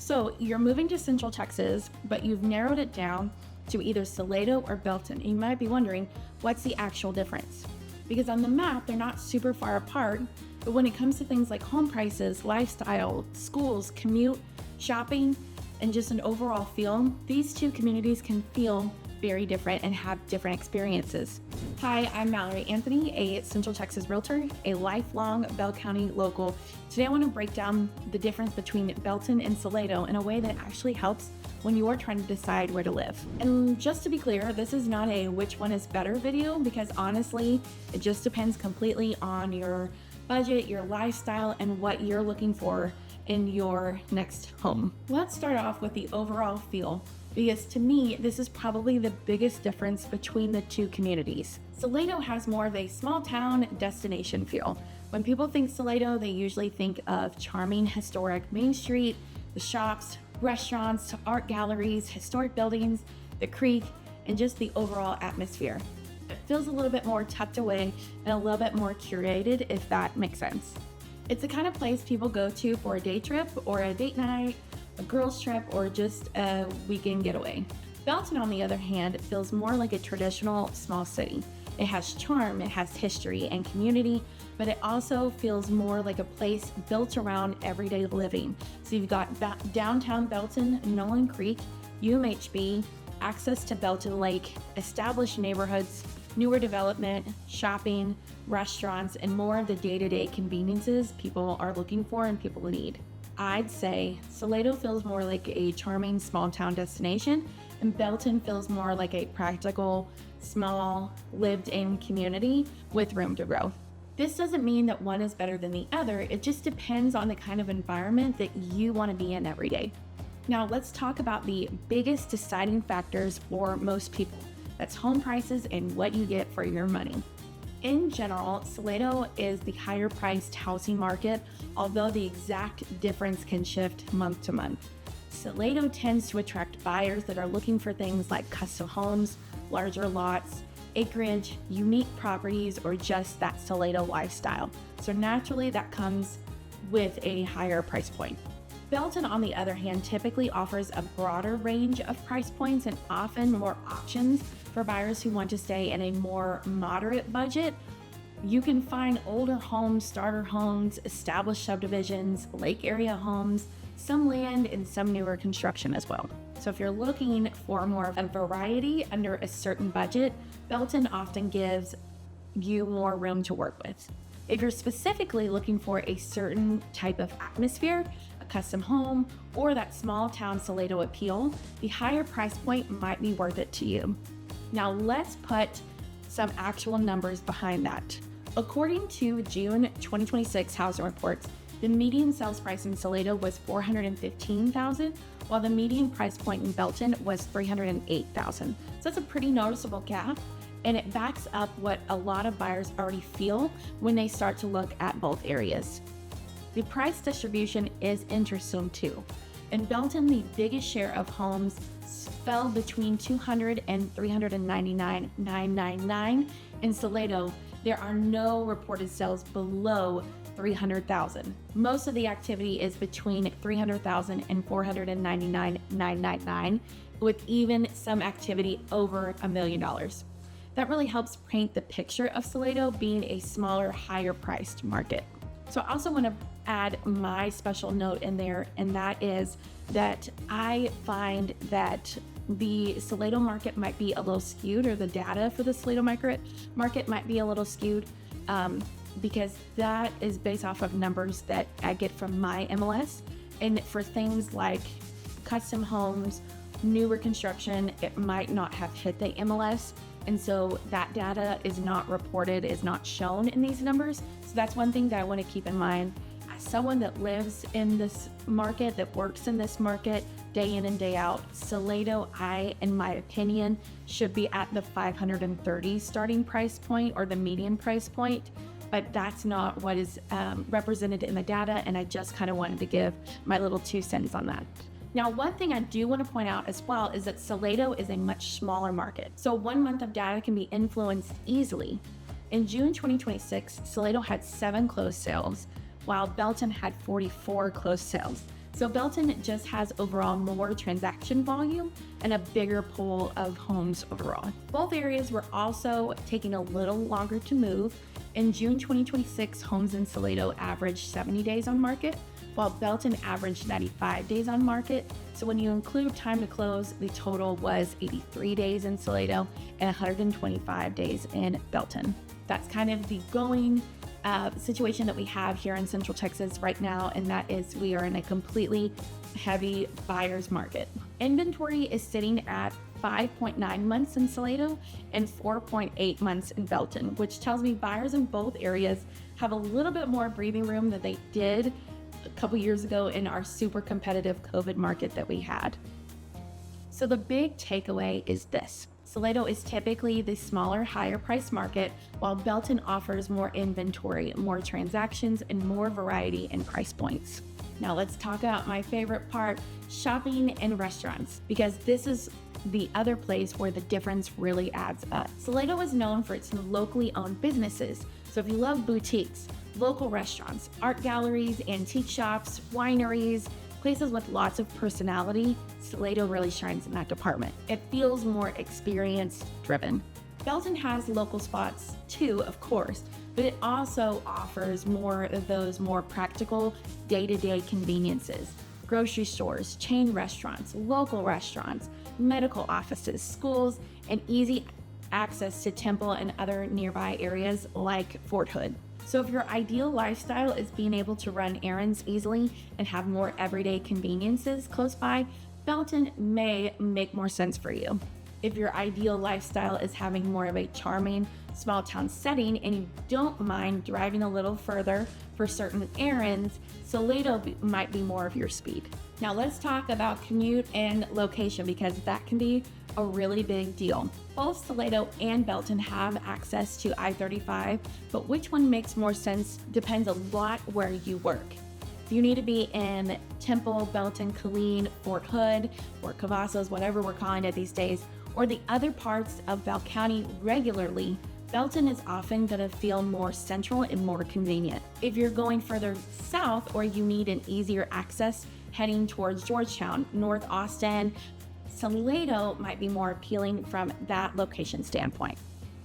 So you're moving to Central Texas, but you've narrowed it down to either Salado or Belton. You might be wondering, what's the actual difference? Because on the map, they're not super far apart, but when it comes to things like home prices, lifestyle, schools, commute, shopping, and just an overall feel, these two communities can feel very different and have different experiences. Hi, I'm Mallory Anthony, a Central Texas realtor, a lifelong Bell County local. Today I want to break down the difference between Belton and Salado in a way that actually helps when you're trying to decide where to live. And just to be clear, this is not a which one is better video, because honestly, it just depends completely on your budget, your lifestyle, and what you're looking for in your next home. Let's start off with the overall feel, because to me, this is probably the biggest difference between the two communities. Salado has more of a small town destination feel. When people think Salado, they usually think of charming historic Main Street, the shops, restaurants, art galleries, historic buildings, the creek, and just the overall atmosphere. It feels a little bit more tucked away and a little bit more curated, if that makes sense. It's the kind of place people go to for a day trip or a date night, a girls trip, or just a weekend getaway. Belton, on the other hand, feels more like a traditional small city. It has charm, it has history and community, but it also feels more like a place built around everyday living. So you've got downtown Belton, Nolan Creek, UMHB, access to Belton Lake, established neighborhoods, newer development, shopping, restaurants, and more of the day-to-day conveniences people are looking for and people need. I'd say Salado feels more like a charming small town destination, and Belton feels more like a practical, small, lived-in community with room to grow. This doesn't mean that one is better than the other. It just depends on the kind of environment that you want to be in every day. Now let's talk about the biggest deciding factors for most people. That's home prices and what you get for your money. In general, Salado is the higher priced housing market, although the exact difference can shift month to month. Salado tends to attract buyers that are looking for things like custom homes, larger lots, acreage, unique properties, or just that Salado lifestyle. So naturally that comes with a higher price point. Belton, on the other hand, typically offers a broader range of price points and often more options for buyers who want to stay in a more moderate budget. You can find older homes, starter homes, established subdivisions, lake area homes, some land, and some newer construction as well. So if you're looking for more of a variety under a certain budget, Belton often gives you more room to work with. If you're specifically looking for a certain type of atmosphere, a custom home, or that small town Salado appeal, the higher price point might be worth it to you. Now let's put some actual numbers behind that. According to June 2026 housing reports, the median sales price in Salado was $415,000, while the median price point in Belton was $308,000. So that's a pretty noticeable gap, and it backs up what a lot of buyers already feel when they start to look at both areas. The price distribution is interesting too. In Belton, the biggest share of homes fell between $200,000 and $399,999. In Salado, there are no reported sales below $300,000. Most of the activity is between $300,000 and $499,999, with even some activity over $1 million. That really helps paint the picture of Salado being a smaller, higher priced market. So I also want to add my special note in there, and that is that I find that the Salado market might be a little skewed, or the data for the Salado market might be a little skewed, because that is based off of numbers that I get from my MLS. And for things like custom homes, newer construction, it might not have hit the MLS. And so that data is not reported, is not shown in these numbers. So that's one thing that I want to keep in mind. As someone that lives in this market, that works in this market day in and day out, Salado, in my opinion, should be at the $530 starting price point, or the median price point. But that's not what is represented in the data, and I just kind of wanted to give my little 2 cents on that. Now, one thing I do want to point out as well is that Salado is a much smaller market, so 1 month of data can be influenced easily. In June 2026, Salado had 7 closed sales, while Belton had 44 closed sales. So Belton just has overall more transaction volume and a bigger pool of homes overall. Both areas were also taking a little longer to move. In June 2026, homes in Salado averaged 70 days on market, while Belton averaged 95 days on market. So when you include time to close, the total was 83 days in Salado and 125 days in Belton. That's kind of the going situation that we have here in Central Texas right now, and that is we are in a completely heavy buyer's market. Inventory is sitting at 5.9 months in Salado and 4.8 months in Belton, which tells me buyers in both areas have a little bit more breathing room than they did a couple years ago in our super competitive COVID market that we had. So the big takeaway is this. Salado is typically the smaller, higher price market, while Belton offers more inventory, more transactions, and more variety in price points. Now let's talk about my favorite part, shopping and restaurants, because this is the other place where the difference really adds up. Salado is known for its locally owned businesses. So if you love boutiques, local restaurants, art galleries, antique shops, wineries, places with lots of personality, Salado really shines in that department. It feels more experience driven. Belton has local spots too, of course, but it also offers more of those more practical day-to-day conveniences. Grocery stores, chain restaurants, local restaurants, medical offices, schools, and easy access to Temple and other nearby areas like Fort Hood. So if your ideal lifestyle is being able to run errands easily and have more everyday conveniences close by, Belton may make more sense for you. If your ideal lifestyle is having more of a charming small town setting and you don't mind driving a little further for certain errands, Salado might be more of your speed. Now let's talk about commute and location, because that can be a really big deal. Both Salado and Belton have access to I-35, but which one makes more sense depends a lot where you work. If you need to be in Temple, Belton, Killeen, Fort Hood, or Cavazos, whatever we're calling it these days, or the other parts of Bell County regularly, Belton is often going to feel more central and more convenient. If you're going further south or you need an easier access heading towards Georgetown, North Austin, Salado might be more appealing from that location standpoint.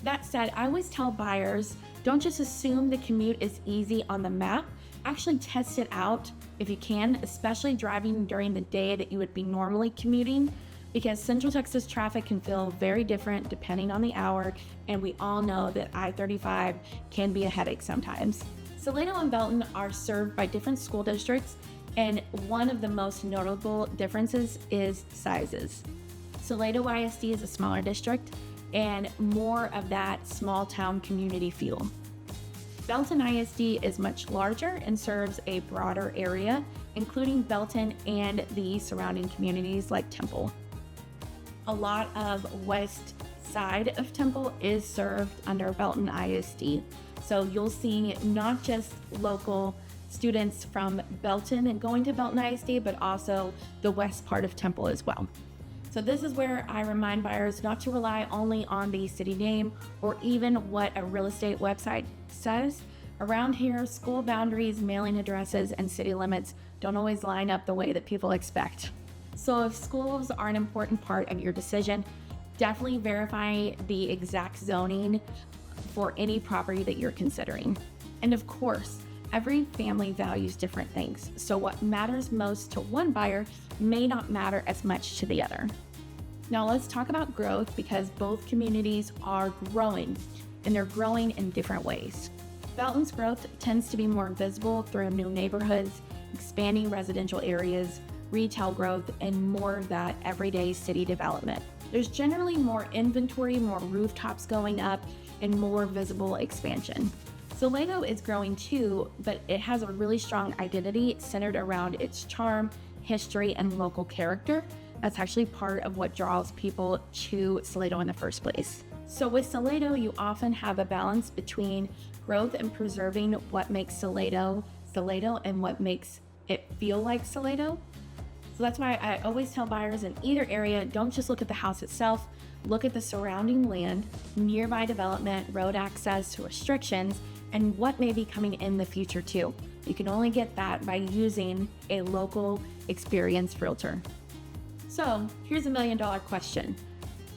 That said, I always tell buyers, don't just assume the commute is easy on the map. Actually test it out if you can, especially driving during the day that you would be normally commuting, because Central Texas traffic can feel very different depending on the hour, and we all know that I-35 can be a headache sometimes. Salado and Belton are served by different school districts, and one of the most notable differences is sizes. Salado ISD is a smaller district and more of that small town community feel. Belton ISD is much larger and serves a broader area, including Belton and the surrounding communities like Temple. A lot of west side of Temple is served under Belton ISD. So you'll see not just local students from Belton and going to Belton ISD, but also the west part of Temple as well. So this is where I remind buyers not to rely only on the city name or even what a real estate website says. Around here, school boundaries, mailing addresses, and city limits don't always line up the way that people expect. So if schools are an important part of your decision, definitely verify the exact zoning for any property that you're considering. And of course, every family values different things. So what matters most to one buyer may not matter as much to the other. Now let's talk about growth, because both communities are growing, and they're growing in different ways. Belton's growth tends to be more visible through new neighborhoods, expanding residential areas, retail growth, and more of that everyday city development. There's generally more inventory, more rooftops going up, and more visible expansion. Salado is growing too, but it has a really strong identity centered around its charm, history, and local character. That's actually part of what draws people to Salado in the first place. So with Salado, you often have a balance between growth and preserving what makes Salado Salado and what makes it feel like Salado. So that's why I always tell buyers in either area, don't just look at the house itself, look at the surrounding land, nearby development, road access, restrictions, and what may be coming in the future too. You can only get that by using a local experienced realtor. So here's $1 million question.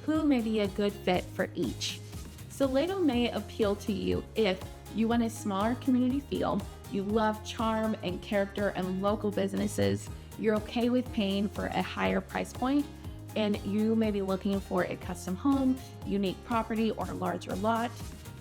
Who may be a good fit for each? Salado may appeal to you if you want a smaller community feel, you love charm and character and local businesses, you're okay with paying for a higher price point, and you may be looking for a custom home, unique property, or a larger lot.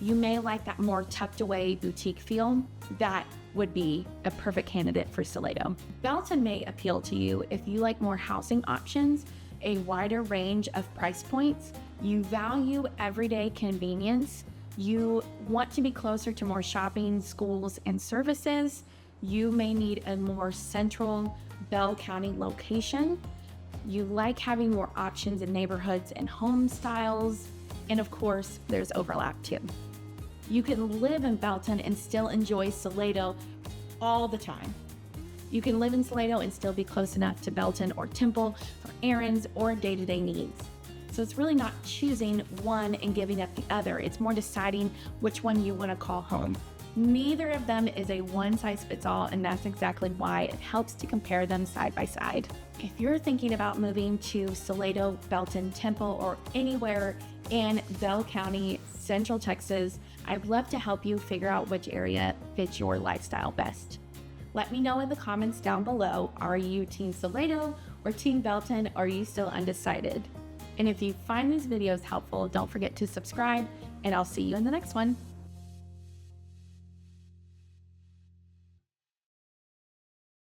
You may like that more tucked away boutique feel. That would be a perfect candidate for Salado. Belton may appeal to you if you like more housing options, a wider range of price points, you value everyday convenience, you want to be closer to more shopping, schools, and services. You may need a more central Bell County location. You like having more options in neighborhoods and home styles. And of course, there's overlap too. You can live in Belton and still enjoy Salado all the time. You can live in Salado and still be close enough to Belton or Temple for errands or day-to-day needs. So it's really not choosing one and giving up the other. It's more deciding which one you want to call home. Neither of them is a one-size-fits-all, and that's exactly why it helps to compare them side by side. If you're thinking about moving to Salado, Belton, Temple, or anywhere in Bell County, Central Texas, I'd love to help you figure out which area fits your lifestyle best. Let me know in the comments down below, are you Team Salado or Team Belton? Or are you still undecided? And if you find these videos helpful, don't forget to subscribe, and I'll see you in the next one.